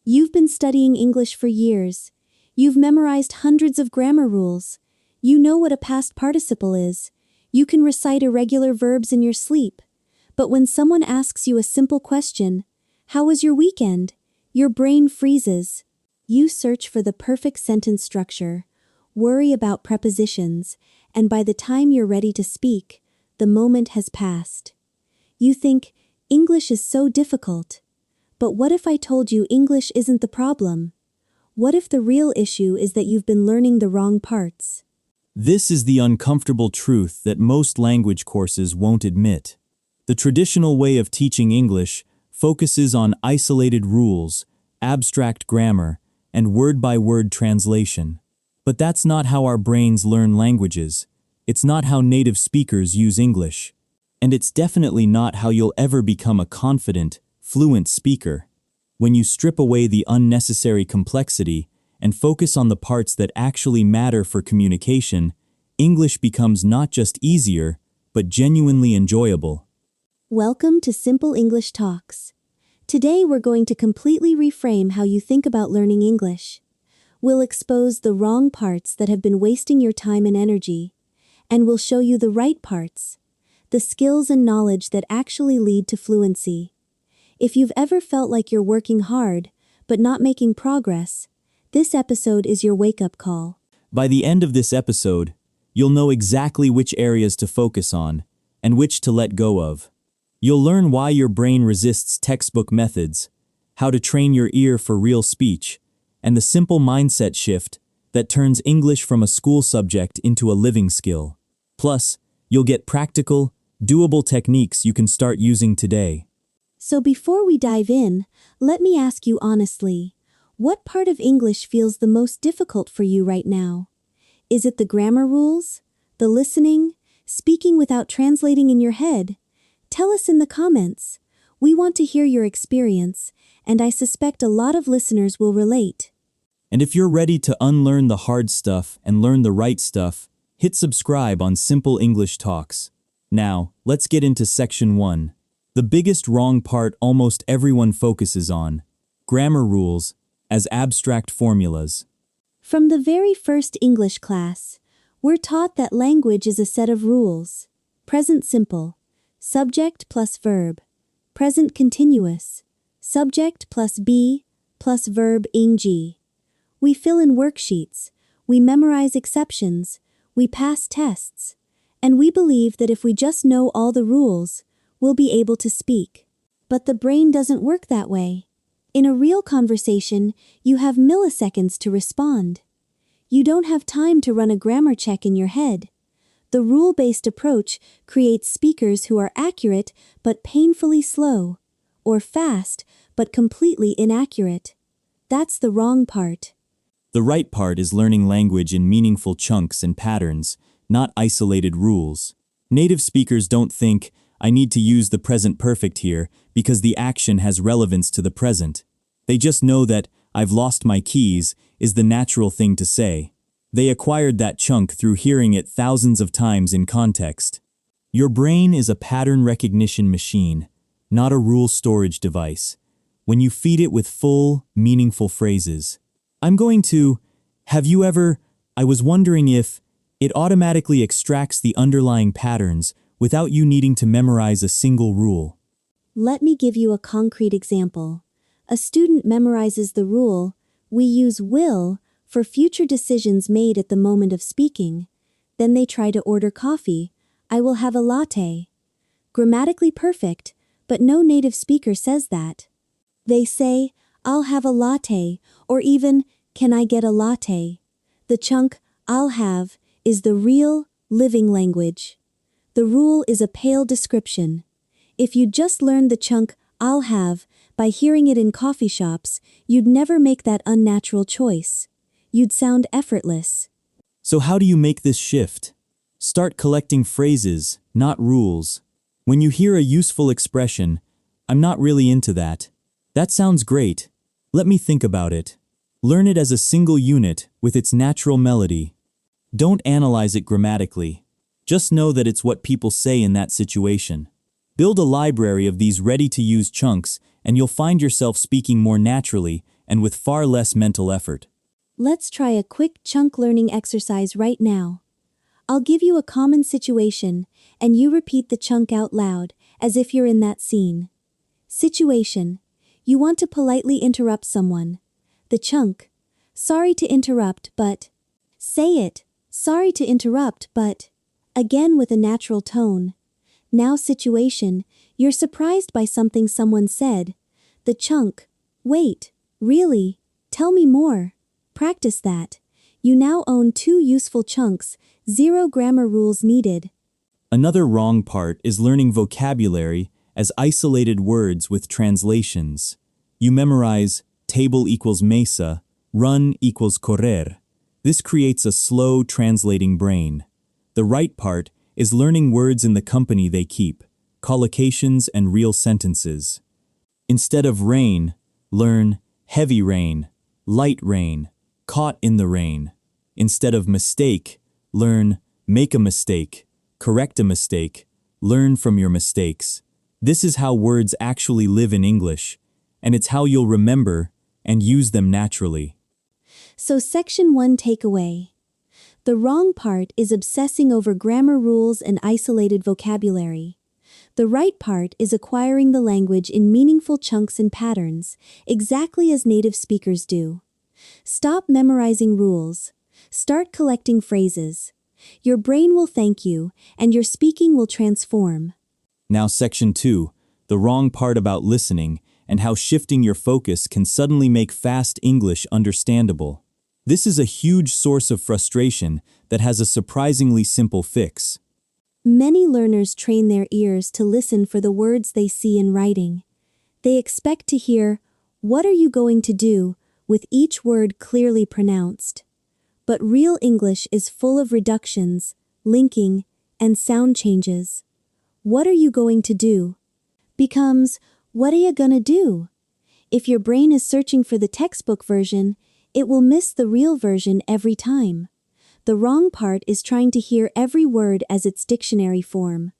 You've been studying English for years. You've memorized hundreds of grammar rules. You know what a past participle is. You can recite irregular verbs in your sleep. But when someone asks you a simple question, "How was your weekend?" your brain freezes. You search for the perfect sentence structure, worry about prepositions, and by the time you're ready to speak, the moment has passed. You think, English is so difficult. But what if I told you English isn't the problem? What if the real issue is that you've been learning the wrong parts? This is the uncomfortable truth that most language courses won't admit. The traditional way of teaching English focuses on isolated rules, abstract grammar, and word-by-word translation. But that's not how our brains learn languages. It's not how native speakers use English. And it's definitely not how you'll ever become a confident, fluent speaker. When you strip away the unnecessary complexity and focus on the parts that actually matter for communication, English becomes not just easier, but genuinely enjoyable. Welcome to Simple English Talks. Today we're going to completely reframe how you think about learning English. We'll expose the wrong parts that have been wasting your time and energy, and we'll show you the right parts, the skills and knowledge that actually lead to fluency. If you've ever felt like you're working hard, but not making progress, this episode is your wake-up call. By the end of this episode, you'll know exactly which areas to focus on and which to let go of. You'll learn why your brain resists textbook methods, how to train your ear for real speech, and the simple mindset shift that turns English from a school subject into a living skill. Plus, you'll get practical, doable techniques you can start using today. So before we dive in, let me ask you honestly, what part of English feels the most difficult for you right now? Is it the grammar rules, the listening, speaking without translating in your head? Tell us in the comments. We want to hear your experience, and I suspect a lot of listeners will relate. And if you're ready to unlearn the hard stuff and learn the right stuff, hit subscribe on Simple English Talks. Now, let's get into section 1. The biggest wrong part almost everyone focuses on: grammar rules as abstract formulas. From the very first English class, we're taught that language is a set of rules. Present simple, subject plus verb. Present continuous, subject plus be plus verb ing. We fill in worksheets, we memorize exceptions, we pass tests, and we believe that if we just know all the rules, we'll be able to speak. But the brain doesn't work that way. In a real conversation, you have milliseconds to respond. You don't have time to run a grammar check in your head. The rule-based approach creates speakers who are accurate but painfully slow, or fast but completely inaccurate. That's the wrong part. The right part is learning language in meaningful chunks and patterns, not isolated rules. Native speakers don't think, "I need to use the present perfect here because the action has relevance to the present." They just know that "I've lost my keys" is the natural thing to say. They acquired that chunk through hearing it thousands of times in context. Your brain is a pattern recognition machine, not a rule storage device. When you feed it with full, meaningful phrases, "I'm going to," "Have you ever," "I was wondering if," it automatically extracts the underlying patterns without you needing to memorize a single rule. Let me give you a concrete example. A student memorizes the rule, "We use will for future decisions made at the moment of speaking." Then they try to order coffee. "I will have a latte." Grammatically perfect, but no native speaker says that. They say, "I'll have a latte," or even, "Can I get a latte?" The chunk, "I'll have," is the real, living language. The rule is a pale description. If you just learned the chunk, "I'll have," by hearing it in coffee shops, you'd never make that unnatural choice. You'd sound effortless. So how do you make this shift? Start collecting phrases, not rules. When you hear a useful expression, "I'm not really into that," "That sounds great. Let me think about it." Learn it as a single unit with its natural melody. Don't analyze it grammatically. Just know that it's what people say in that situation. Build a library of these ready-to-use chunks, and you'll find yourself speaking more naturally and with far less mental effort. Let's try a quick chunk learning exercise right now. I'll give you a common situation, and you repeat the chunk out loud, as if you're in that scene. Situation: you want to politely interrupt someone. The chunk: sorry to interrupt, but. Say it: sorry to interrupt, but. Again with a natural tone. Now situation: you're surprised by something someone said. The chunk: wait, really? Tell me more. Practice that. You now own 2 useful chunks, 0 grammar rules needed. Another wrong part is learning vocabulary as isolated words with translations. You memorize table equals mesa, run equals correr. This creates a slow translating brain. The right part is learning words in the company they keep, collocations and real sentences. Instead of rain, learn heavy rain, light rain, caught in the rain. Instead of mistake, learn make a mistake, correct a mistake, learn from your mistakes. This is how words actually live in English, and it's how you'll remember and use them naturally. So section 1 takeaway. The wrong part is obsessing over grammar rules and isolated vocabulary. The right part is acquiring the language in meaningful chunks and patterns, exactly as native speakers do. Stop memorizing rules. Start collecting phrases. Your brain will thank you, and your speaking will transform. Now section 2, the wrong part about listening and how shifting your focus can suddenly make fast English understandable. This is a huge source of frustration that has a surprisingly simple fix. Many learners train their ears to listen for the words they see in writing. They expect to hear, "What are you going to do?" with each word clearly pronounced. But real English is full of reductions, linking, and sound changes. "What are you going to do?" becomes, "What are you gonna do?" If your brain is searching for the textbook version, it will miss the real version every time. The wrong part is trying to hear every word as its dictionary form.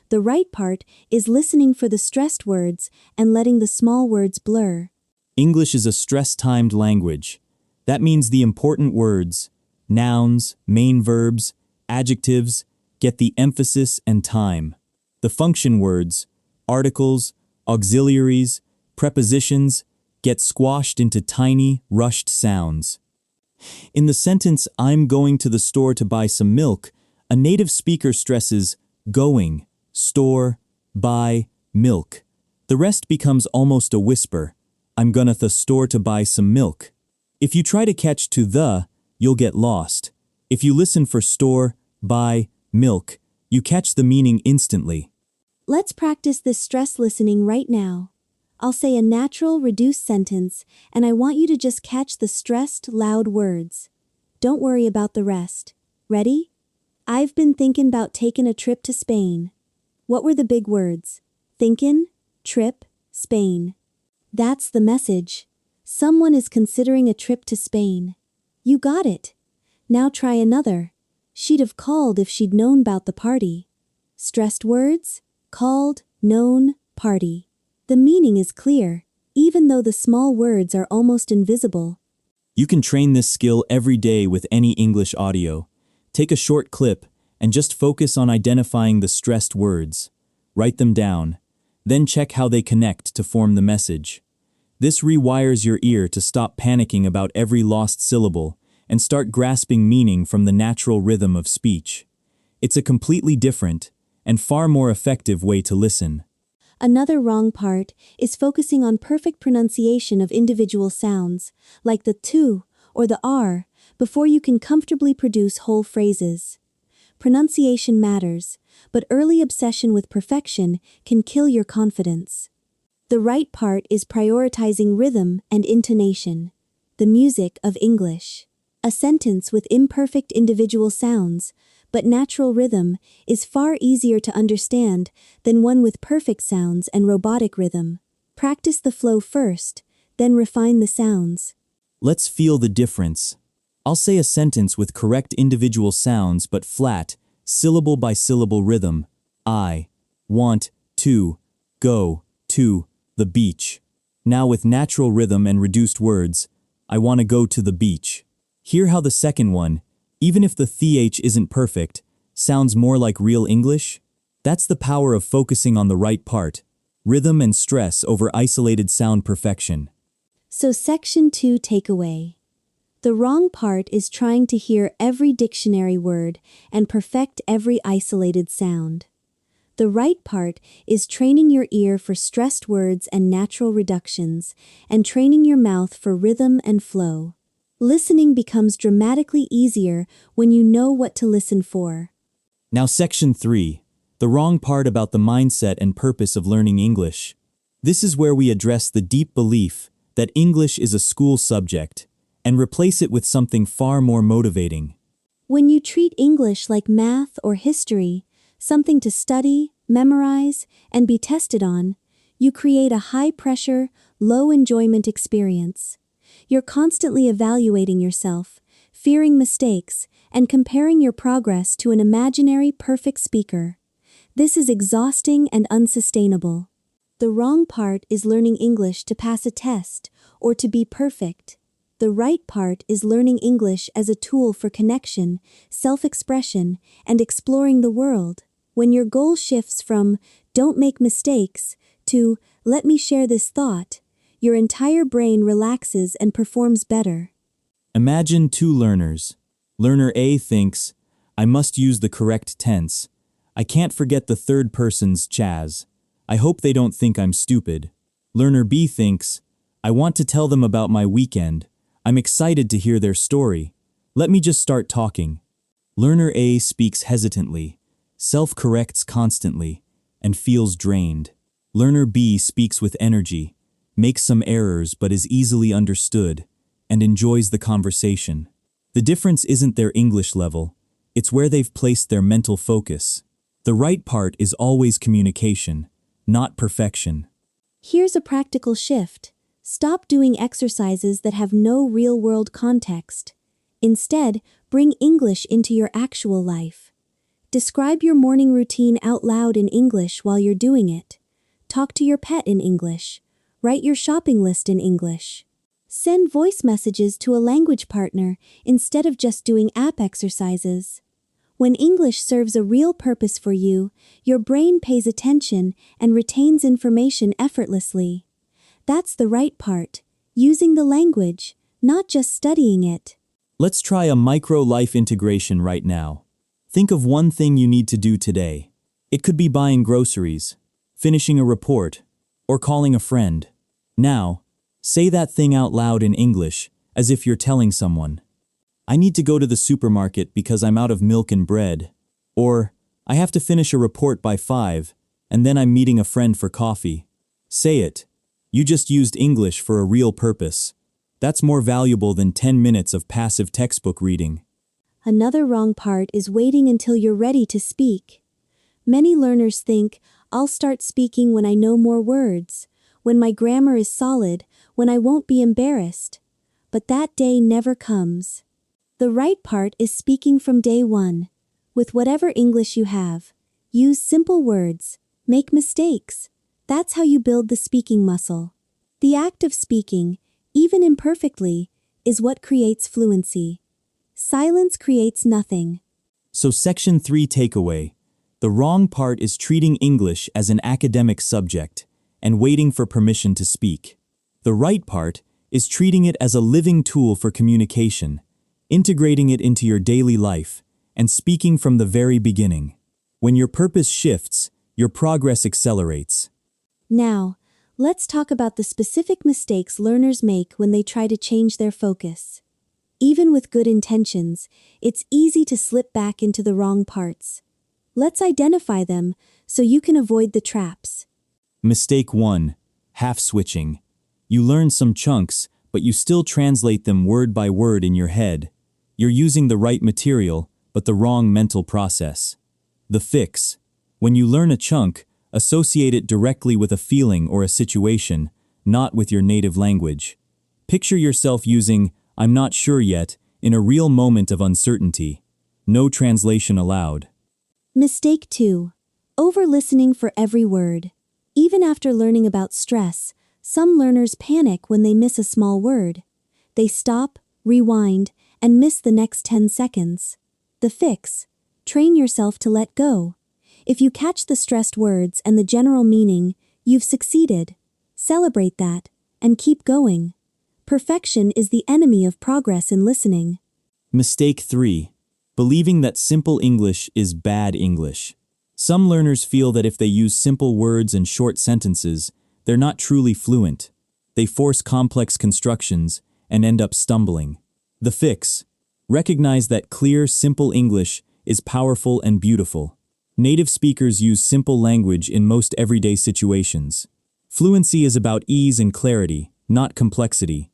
The right part is listening for the stressed words and letting the small words blur. English is a stress-timed language. That means the important words, nouns, main verbs, adjectives, get the emphasis and time. The function words, articles, auxiliaries, prepositions, get squashed into tiny, rushed sounds. In the sentence, "I'm going to the store to buy some milk," a native speaker stresses going, store, buy, milk. The rest becomes almost a whisper. "I'm gonna the store to buy some milk." If you try to catch to the, you'll get lost. If you listen for store, buy, milk, you catch the meaning instantly. Let's practice this stress listening right now. I'll say a natural, reduced sentence, and I want you to just catch the stressed, loud words. Don't worry about the rest. Ready? "I've been thinking about taking a trip to Spain." What were the big words? Thinkin', trip, Spain. That's the message. Someone is considering a trip to Spain. You got it. Now try another. "She'd have called if she'd known about the party." Stressed words? Called, known, party. The meaning is clear, even though the small words are almost invisible. You can train this skill every day with any English audio. Take a short clip and just focus on identifying the stressed words. Write them down, then check how they connect to form the message. This rewires your ear to stop panicking about every lost syllable and start grasping meaning from the natural rhythm of speech. It's a completely different and far more effective way to listen. Another wrong part is focusing on perfect pronunciation of individual sounds, like the to or the r, before you can comfortably produce whole phrases. Pronunciation matters, but early obsession with perfection can kill your confidence. The right part is prioritizing rhythm and intonation, the music of English. A sentence with imperfect individual sounds, but natural rhythm, is far easier to understand than one with perfect sounds and robotic rhythm. Practice the flow first, then refine the sounds. Let's feel the difference. I'll say a sentence with correct individual sounds but flat, syllable by syllable rhythm. "I want to go to the beach." Now with natural rhythm and reduced words, I want to go to the beach. Hear how the second one, even if the th isn't perfect, sounds more like real English? That's the power of focusing on the right part, rhythm and stress over isolated sound perfection. So Section 2 takeaway. The wrong part is trying to hear every dictionary word and perfect every isolated sound. The right part is training your ear for stressed words and natural reductions, and training your mouth for rhythm and flow. Listening becomes dramatically easier when you know what to listen for. Now Section 3, the wrong part about the mindset and purpose of learning English. This is where we address the deep belief that English is a school subject and replace it with something far more motivating. When you treat English like math or history, something to study, memorize, and be tested on, you create a high-pressure, low-enjoyment experience. You're constantly evaluating yourself, fearing mistakes, and comparing your progress to an imaginary perfect speaker. This is exhausting and unsustainable. The wrong part is learning English to pass a test or to be perfect. The right part is learning English as a tool for connection, self-expression, and exploring the world. When your goal shifts from "don't make mistakes" to "let me share this thought," your entire brain relaxes and performs better. Imagine two learners. Learner A thinks, I must use the correct tense. I can't forget the third person's chas. I hope they don't think I'm stupid. Learner B thinks, I want to tell them about my weekend. I'm excited to hear their story. Let me just start talking. Learner A speaks hesitantly, self-corrects constantly, and feels drained. Learner B speaks with energy, makes some errors but is easily understood, and enjoys the conversation. The difference isn't their English level, it's where they've placed their mental focus. The right part is always communication, not perfection. Here's a practical shift. Stop doing exercises that have no real-world context. Instead, bring English into your actual life. Describe your morning routine out loud in English while you're doing it. Talk to your pet in English. Write your shopping list in English. Send voice messages to a language partner instead of just doing app exercises. When English serves a real purpose for you, your brain pays attention and retains information effortlessly. That's the right part, using the language, not just studying it. Let's try a micro-life integration right now. Think of one thing you need to do today. It could be buying groceries, finishing a report, or calling a friend. Now, say that thing out loud in English, as if you're telling someone. I need to go to the supermarket because I'm out of milk and bread. Or, I have to finish a report by 5, and then I'm meeting a friend for coffee. Say it. You just used English for a real purpose. That's more valuable than 10 minutes of passive textbook reading. Another wrong part is waiting until you're ready to speak. Many learners think, I'll start speaking when I know more words, when my grammar is solid, when I won't be embarrassed. But that day never comes. The right part is speaking from day one. With whatever English you have, use simple words, make mistakes. That's how you build the speaking muscle. The act of speaking, even imperfectly, is what creates fluency. Silence creates nothing. So Section 3 takeaway. The wrong part is treating English as an academic subject and waiting for permission to speak. The right part is treating it as a living tool for communication, integrating it into your daily life, and speaking from the very beginning. When your purpose shifts, your progress accelerates. Now, let's talk about the specific mistakes learners make when they try to change their focus. Even with good intentions, it's easy to slip back into the wrong parts. Let's identify them so you can avoid the traps. Mistake 1. Half-switching. You learn some chunks, but you still translate them word by word in your head. You're using the right material, but the wrong mental process. The fix. When you learn a chunk, associate it directly with a feeling or a situation, not with your native language. Picture yourself using "I'm not sure yet" in a real moment of uncertainty. No translation allowed. Mistake 2. Over-listening for every word. Even after learning about stress, Some learners panic when they miss a small word. They stop, rewind, and miss the next 10 seconds. The fix: train yourself to let go. If you catch the stressed words and the general meaning, you've succeeded. Celebrate that, and keep going. Perfection is the enemy of progress in listening. Mistake 3. Believing that simple English is bad English. Some learners feel that if they use simple words and short sentences, they're not truly fluent. They force complex constructions and end up stumbling. The fix: recognize that clear, simple English is powerful and beautiful. Native speakers use simple language in most everyday situations. Fluency is about ease and clarity, not complexity.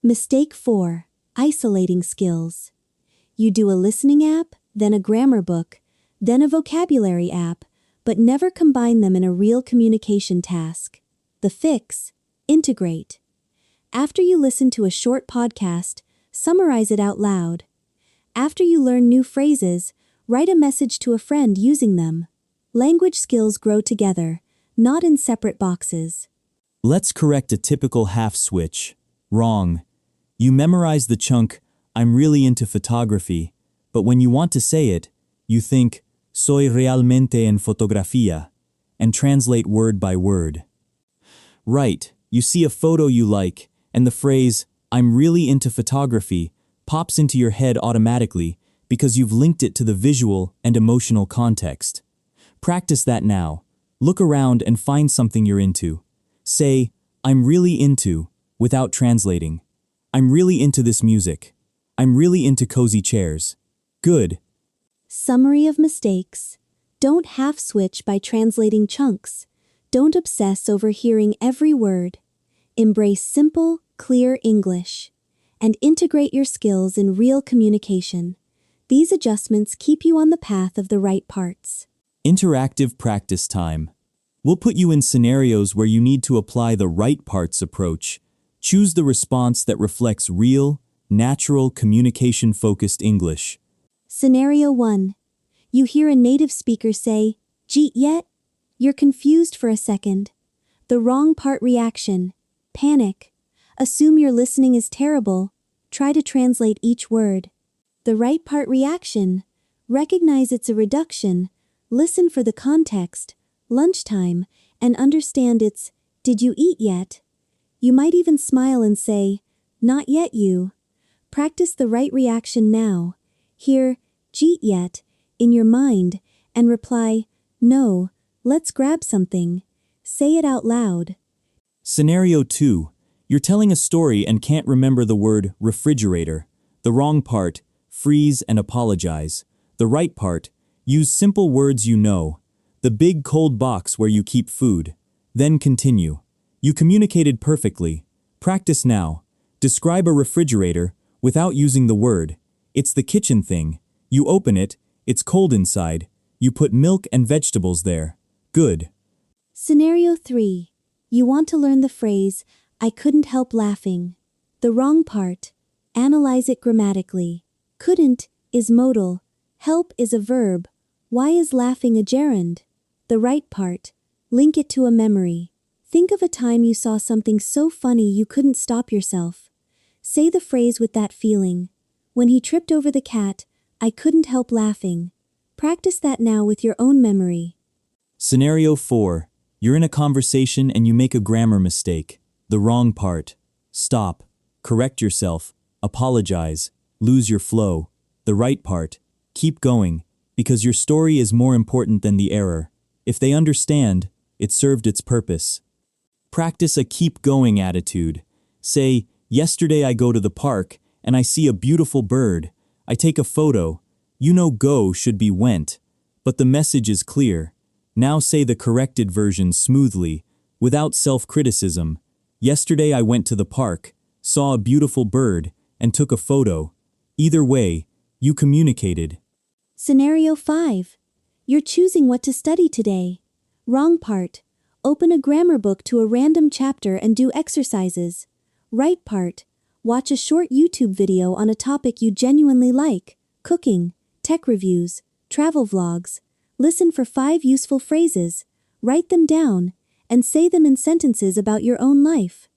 Mistake 4. Isolating skills. You do a listening app, then a grammar book, then a vocabulary app, but never combine them in a real communication task. The fix: integrate. After you listen to a short podcast, summarize it out loud. After you learn new phrases, write a message to a friend using them. Language skills grow together, not in separate boxes. Let's correct a typical half switch. Wrong. You memorize the chunk, "I'm really into photography," but when you want to say it, you think, "Soy realmente en fotografía," and translate word by word. Right, you see a photo you like, and the phrase, "I'm really into photography," pops into your head automatically because you've linked it to the visual and emotional context. Practice that now. Look around and find something you're into. Say, "I'm really into," without translating. "I'm really into this music. I'm really into cozy chairs." Good. Summary of mistakes. Don't half switch by translating chunks. Don't obsess over hearing every word. Embrace simple, clear English. And integrate your skills in real communication. These adjustments keep you on the path of the right parts. Interactive practice time. We'll put you in scenarios where you need to apply the right parts approach. Choose the response that reflects real, natural, communication-focused English. Scenario 1. You hear a native speaker say, "Jeet yet?" You're confused for a second. The wrong part reaction: panic. Assume your listening is terrible. Try to translate each word. The right part reaction: recognize it's a reduction. Listen for the context, lunchtime, and understand it's, "Did you eat yet?" You might even smile and say, "Not yet you." Practice the right reaction now. Hear, "Jeet yet," in your mind, and reply, "No, let's grab something." Say it out loud. Scenario 2. You're telling a story and can't remember the word refrigerator. The wrong part: freeze and apologize. The right part: use simple words you know. The big cold box where you keep food. Then continue. You communicated perfectly. Practice now. Describe a refrigerator without using the word. It's the kitchen thing. You open it, it's cold inside. You put milk and vegetables there. Good. Scenario 3. You want to learn the phrase, "I couldn't help laughing." The wrong part: analyze it grammatically. Couldn't is modal. Help is a verb. Why is laughing a gerund? The right part: link it to a memory. Think of a time you saw something so funny you couldn't stop yourself. Say the phrase with that feeling. When he tripped over the cat, I couldn't help laughing. Practice that now with your own memory. Scenario 4. You're in a conversation and you make a grammar mistake. The wrong part: stop, correct yourself, apologize, lose your flow. The right part: keep going, because your story is more important than the error. If they understand, it served its purpose. Practice a keep going attitude. Say, "Yesterday I go to the park and I see a beautiful bird. I take a photo." You know go should be went, but the message is clear. Now say the corrected version smoothly, without self-criticism. "Yesterday I went to the park, saw a beautiful bird, and took a photo." Either way, you communicated. Scenario 5. You're choosing what to study today. Wrong part: open a grammar book to a random chapter and do exercises. Right part: watch a short YouTube video on a topic you genuinely like: cooking, tech reviews, travel vlogs. Listen for 5 useful phrases, write them down, and say them in sentences about your own life.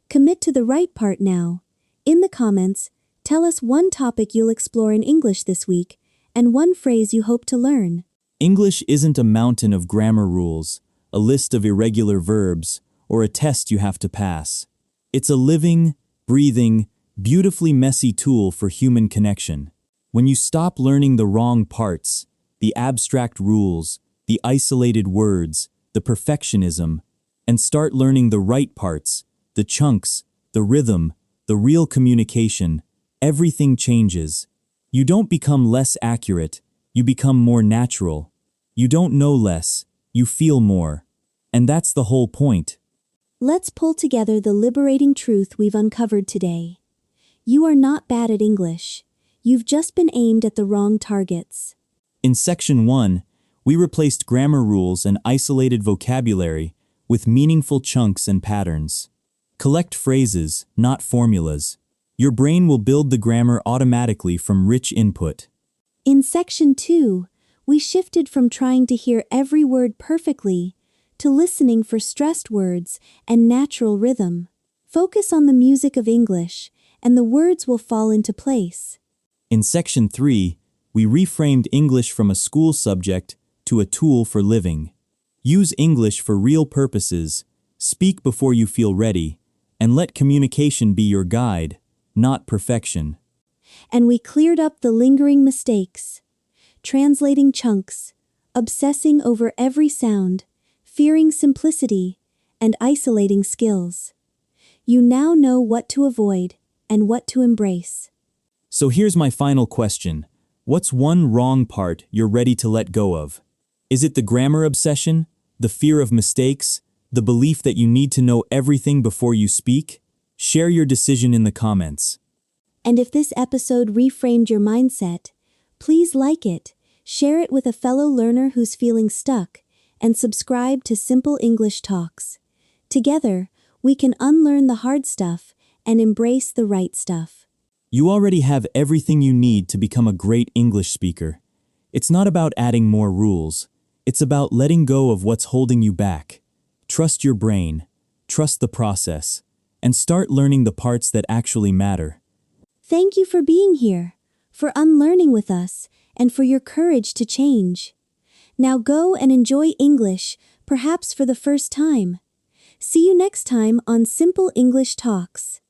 Commit to the right part now. In the comments, tell us one topic you'll explore in English this week and one phrase you hope to learn. English isn't a mountain of grammar rules, a list of irregular verbs, or a test you have to pass. It's a living, breathing, beautifully messy tool for human connection. When you stop learning the wrong parts, the abstract rules, the isolated words, the perfectionism, and start learning the right parts, the chunks, the rhythm, the real communication, everything changes. You don't become less accurate, you become more natural. You don't know less, you feel more. And that's the whole point. Let's pull together the liberating truth we've uncovered today. You are not bad at English. You've just been aimed at the wrong targets. In Section 1, we replaced grammar rules and isolated vocabulary with meaningful chunks and patterns. Collect phrases, not formulas. Your brain will build the grammar automatically from rich input. In Section 2, we shifted from trying to hear every word perfectly to listening for stressed words and natural rhythm. Focus on the music of English, and the words will fall into place. In Section 3, we reframed English from a school subject to a tool for living. Use English for real purposes, speak before you feel ready, and let communication be your guide, not perfection. And we cleared up the lingering mistakes. Translating chunks, obsessing over every sound, fearing simplicity, and isolating skills. You now know what to avoid and what to embrace. So here's my final question. What's one wrong part you're ready to let go of? Is it the grammar obsession, the fear of mistakes, the belief that you need to know everything before you speak? Share your decision in the comments. And if this episode reframed your mindset, please like it, share it with a fellow learner who's feeling stuck, and subscribe to Simple English Talks. Together, we can unlearn the hard stuff and embrace the right stuff. You already have everything you need to become a great English speaker. It's not about adding more rules. It's about letting go of what's holding you back. Trust your brain, trust the process, and start learning the parts that actually matter. Thank you for being here, for unlearning with us, and for your courage to change. Now go and enjoy English, perhaps for the first time. See you next time on Simple English Talks.